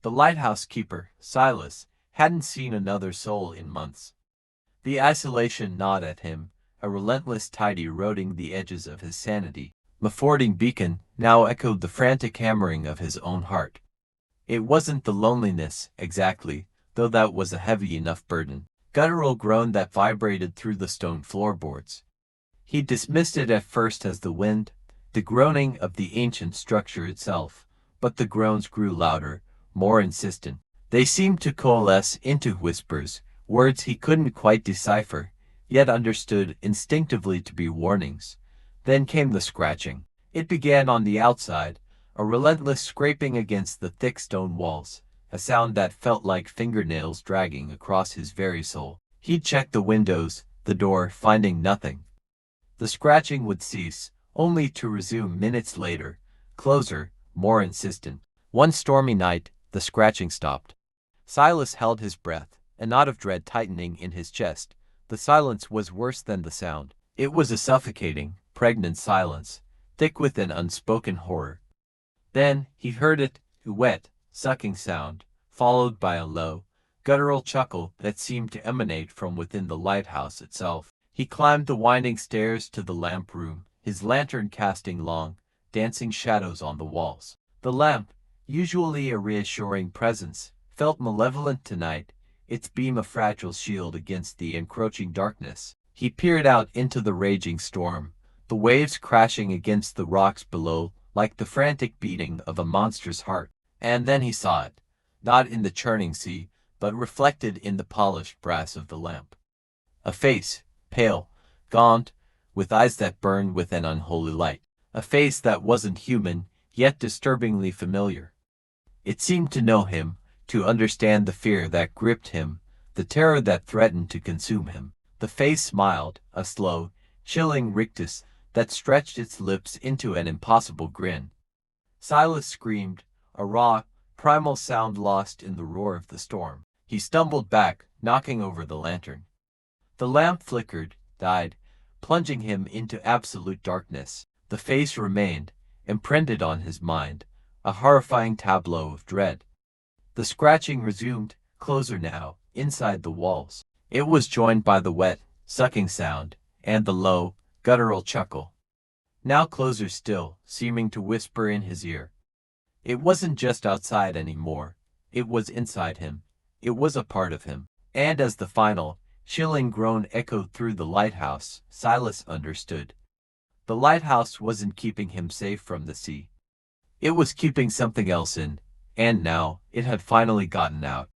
The lighthouse keeper, Silas, hadn't seen another soul in months. The isolation gnawed at him, a relentless tide eroding the edges of his sanity. The fording beacon now echoed the frantic hammering of his own heart. It wasn't the loneliness, exactly, though that was a heavy enough burden. Guttural groan that vibrated through the stone floorboards. He dismissed it at first as the wind, the groaning of the ancient structure itself, but the groans grew louder, more insistent. They seemed to coalesce into whispers, words he couldn't quite decipher, yet understood instinctively to be warnings. Then came the scratching. It began on the outside, a relentless scraping against the thick stone walls, a sound that felt like fingernails dragging across his very soul. He'd checked the windows, the door, finding nothing. The scratching would cease, only to resume minutes later, closer, more insistent. One stormy night, the scratching stopped. Silas held his breath, a knot of dread tightening in his chest. The silence was worse than the sound. It was a suffocating, pregnant silence, thick with an unspoken horror. Then he heard it, a wet, sucking sound, followed by a low, guttural chuckle that seemed to emanate from within the lighthouse itself. He climbed the winding stairs to the lamp room, his lantern casting long, dancing shadows on the walls. The lamp, usually a reassuring presence, felt malevolent tonight, its beam a fragile shield against the encroaching darkness. He peered out into the raging storm, the waves crashing against the rocks below like the frantic beating of a monster's heart. And then he saw it, not in the churning sea, but reflected in the polished brass of the lamp. A face, pale, gaunt, with eyes that burned with an unholy light. A face that wasn't human, yet disturbingly familiar. It seemed to know him, to understand the fear that gripped him, the terror that threatened to consume him. The face smiled, a slow, chilling rictus that stretched its lips into an impossible grin. Silas screamed, a raw, primal sound lost in the roar of the storm. He stumbled back, knocking over the lantern. The lamp flickered, died, plunging him into absolute darkness. The face remained, imprinted on his mind, a horrifying tableau of dread. The scratching resumed, closer now, inside the walls. It was joined by the wet, sucking sound, and the low, guttural chuckle. Now closer still, seeming to whisper in his ear. It wasn't just outside anymore. It was inside him. It was a part of him. And as the final, chilling groan echoed through the lighthouse, Silas understood. The lighthouse wasn't keeping him safe from the sea. It was keeping something else in, and now it had finally gotten out.